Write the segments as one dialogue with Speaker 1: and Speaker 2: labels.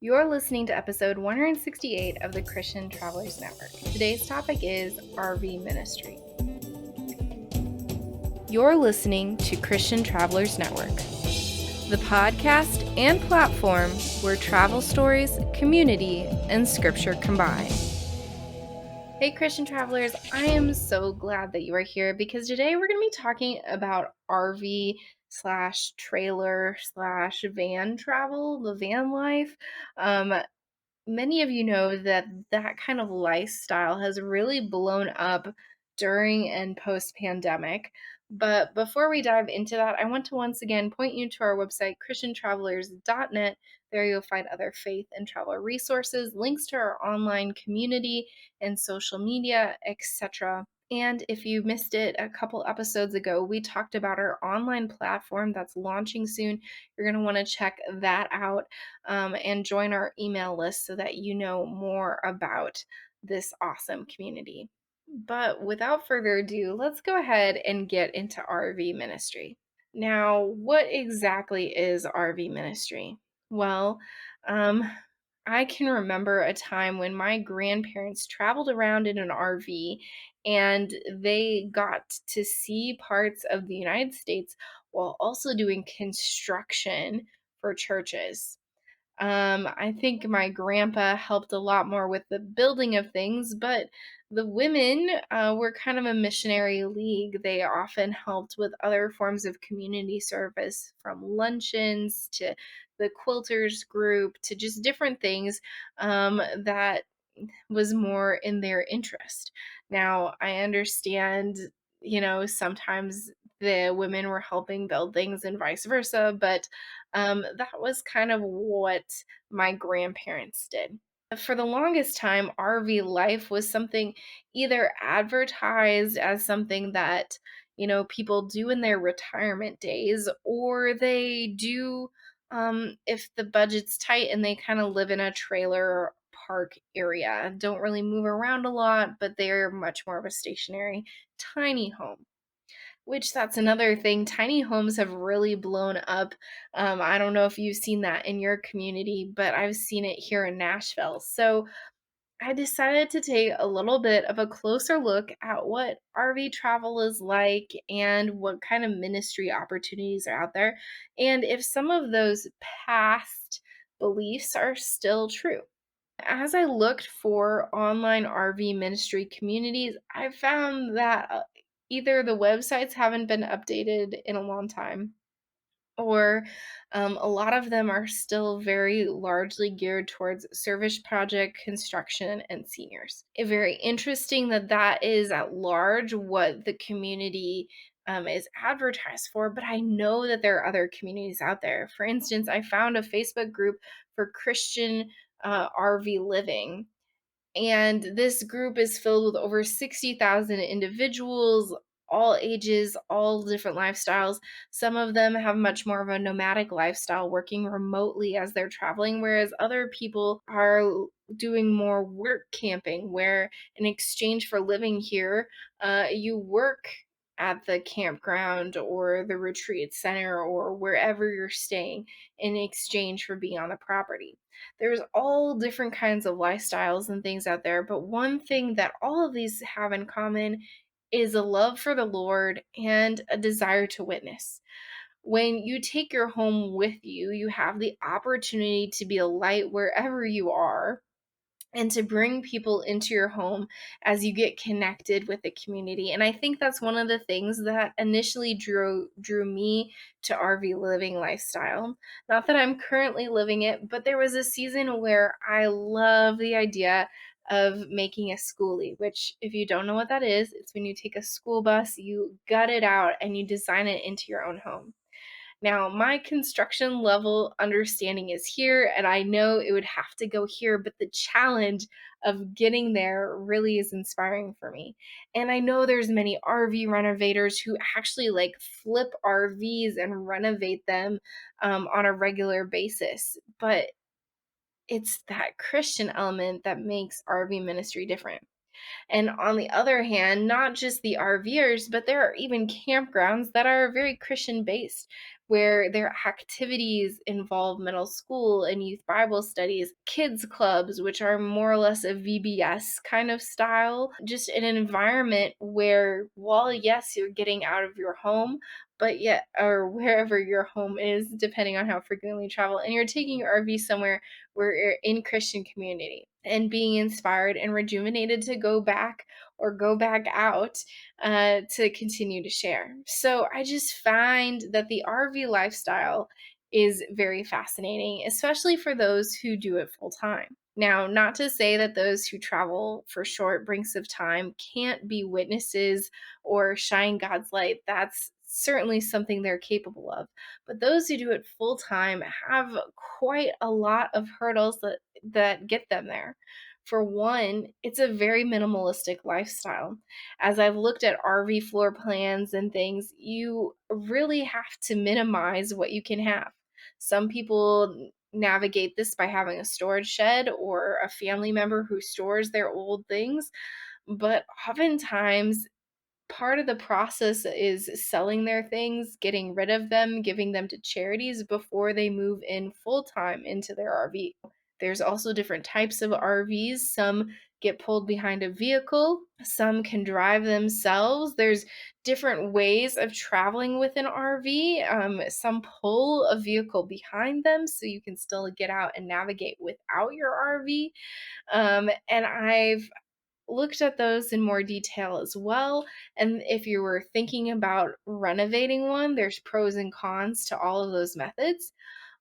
Speaker 1: You're listening to episode 168 of the Christian Travelers Network. Today's topic is RV ministry. You're listening to Christian Travelers Network, the podcast and platform where travel stories, community, and scripture combine. Hey Christian travelers, I am so glad that you are here because today we're going to be talking about RV slash trailer slash van travel, the van life. Many of you know that kind of lifestyle has really blown up during and post pandemic. But before we dive into that, I want to once again point you to our website, christiantravelers.net. There you'll find other faith and travel resources, links to our online community and social media, etc. And if you missed it a couple episodes ago, we talked about our online platform that's launching soon. You're going to want to check that out and join our email list so that you know more about this awesome community. But without further ado, let's go ahead and get into RV ministry. Now, what exactly is RV ministry? Well, I can remember a time when my grandparents traveled around in an RV and they got to see parts of the United States while also doing construction for churches. I think my grandpa helped a lot more with the building of things, but the women were kind of a missionary league. They often helped with other forms of community service, from luncheons to the quilters group to just different things that was more in their interest. Now, I understand, sometimes the women were helping build things and vice versa, but that was kind of what my grandparents did. For the longest time, RV life was something either advertised as something that, people do in their retirement days, or they do if the budget's tight and they kind of live in a trailer park area. Don't really move around a lot, but they're much more of a stationary, tiny home. Which that's another thing. Tiny homes have really blown up. I don't know if you've seen that in your community, but I've seen it here in Nashville. So I decided to take a little bit of a closer look at what RV travel is like and what kind of ministry opportunities are out there, and if some of those past beliefs are still true. As I looked for online RV ministry communities, I found that either the websites haven't been updated in a long time, or a lot of them are still very largely geared towards service project construction and seniors. It's very interesting that is at large what the community is advertised for, but I know that there are other communities out there. For instance, I found a Facebook group for Christian RV living, and this group is filled with over 60,000 individuals, all ages, all different lifestyles. Some of them have much more of a nomadic lifestyle, working remotely as they're traveling, whereas other people are doing more work camping, where in exchange for living here, you work at the campground or the retreat center or wherever you're staying in exchange for being on the property. There's all different kinds of lifestyles and things out there, but one thing that all of these have in common is a love for the Lord and a desire to witness. When you take your home with you, you have the opportunity to be a light wherever you are and to bring people into your home as you get connected with the community. And I think that's one of the things that initially drew me to RV living lifestyle. Not that I'm currently living it, but there was a season where I love the idea of making a schoolie, which, if you don't know what that is, it's when you take a school bus, you gut it out, and you design it into your own home. Now, my construction level understanding is here, and I know it would have to go here, but the challenge of getting there really is inspiring for me. And I know there's many RV renovators who actually flip RVs and renovate them on a regular basis, but it's that Christian element that makes RV ministry different. And on the other hand, not just the RVers, but there are even campgrounds that are very Christian based, where their activities involve middle school and youth Bible studies, kids clubs, which are more or less a VBS kind of style, just in an environment where, while yes, you're getting out of your home, but yet, or wherever your home is, depending on how frequently you travel, and you're taking your RV somewhere where you're in Christian community and being inspired and rejuvenated to go back or go back out to continue to share. So I just find that the RV lifestyle is very fascinating, especially for those who do it full time. Now, not to say that those who travel for short brinks of time can't be witnesses or shine God's light. That's certainly something they're capable of. But those who do it full time have quite a lot of hurdles that get them there. For one, it's a very minimalistic lifestyle. As I've looked at RV floor plans and things, you really have to minimize what you can have. Some people navigate this by having a storage shed or a family member who stores their old things, but oftentimes part of the process is selling their things, getting rid of them, giving them to charities before they move in full time into their RV. There's also different types of RVs. Some get pulled behind a vehicle, some can drive themselves. There's different ways of traveling with an RV. Some pull a vehicle behind them so you can still get out and navigate without your RV. And I've looked at those in more detail as well. And if you were thinking about renovating one, there's pros and cons to all of those methods.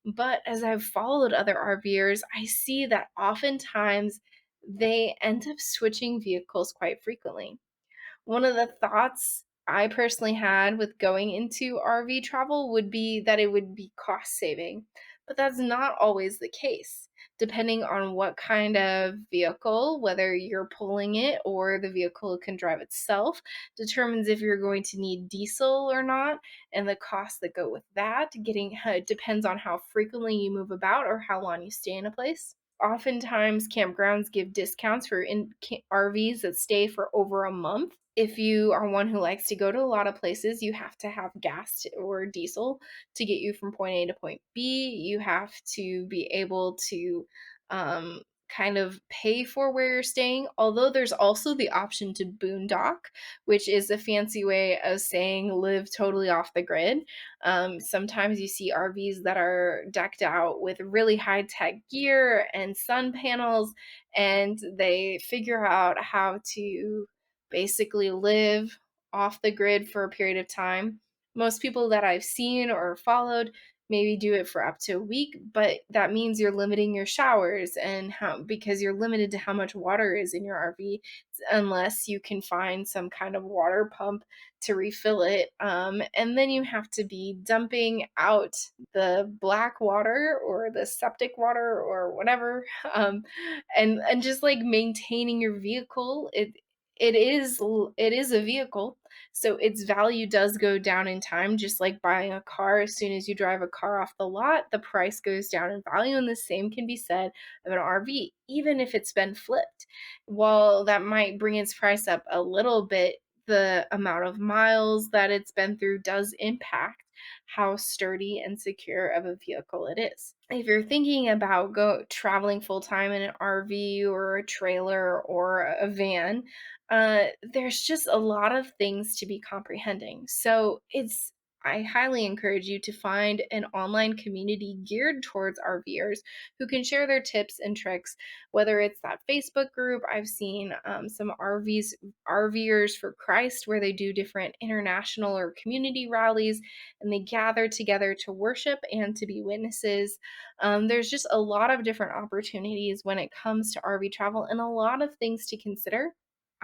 Speaker 1: But as I've followed other RVers, I see that oftentimes they end up switching vehicles quite frequently. One of the thoughts I personally had with going into RV travel would be that it would be cost saving, but that's not always the case. Depending on what kind of vehicle, whether you're pulling it or the vehicle can drive itself, determines if you're going to need diesel or not, and the costs that go with that. It depends on how frequently you move about or how long you stay in a place. Oftentimes, campgrounds give discounts for RVs that stay for over a month. If you are one who likes to go to a lot of places, you have to have or diesel to get you from point A to point B. You have to be able to um, kind of pay for where you're staying. Although there's also the option to boondock, which is a fancy way of saying live totally off the grid. Sometimes you see RVs that are decked out with really high tech gear and sun panels, and they figure out how to basically live off the grid for a period of time. Most people that I've seen or followed maybe do it for up to a week, but that means you're limiting your showers and how because you're limited to how much water is in your RV unless you can find some kind of water pump to refill it. And then you have to be dumping out the black water or the septic water or whatever, and just like maintaining your vehicle. It is a vehicle, so its value does go down in time, just like buying a car. As soon as you drive a car off the lot, the price goes down in value, and the same can be said of an RV, even if it's been flipped. While that might bring its price up a little bit, the amount of miles that it's been through does impact how sturdy and secure of a vehicle it is. If you're thinking about traveling full time in an RV or a trailer or a van, there's just a lot of things to be comprehending. So I highly encourage you to find an online community geared towards RVers who can share their tips and tricks, whether it's that Facebook group. I've seen some RVers for Christ, where they do different international or community rallies and they gather together to worship and to be witnesses. There's just a lot of different opportunities when it comes to RV travel and a lot of things to consider.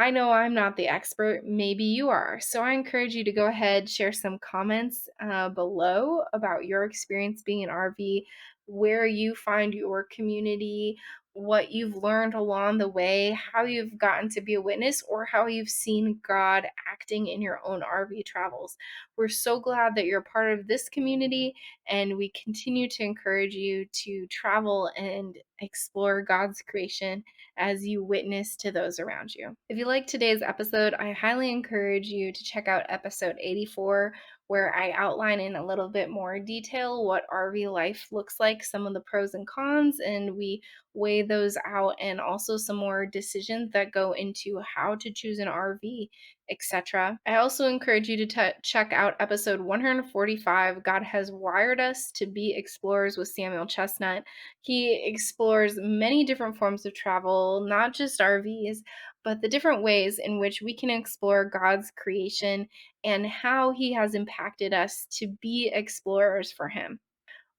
Speaker 1: I know I'm not the expert, maybe you are. So I encourage you to go ahead, share some comments below about your experience being an RV where you find your community, what you've learned along the way, how you've gotten to be a witness, or how you've seen God acting in your own RV travels. We're so glad that you're part of this community, and we continue to encourage you to travel and explore God's creation as you witness to those around you. If you like today's episode, I highly encourage you to check out episode 84, where I outline in a little bit more detail what RV life looks like, some of the pros and cons, and we weigh those out, and also some more decisions that go into how to choose an RV, etc. I also encourage you to check out episode 145, God Has Wired Us to Be Explorers with Samuel Chestnut. He explores many different forms of travel, not just RVs, but the different ways in which we can explore God's creation and how He has impacted us to be explorers for Him.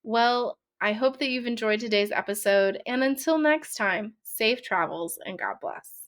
Speaker 1: Well, I hope that you've enjoyed today's episode, and until next time, safe travels and God bless.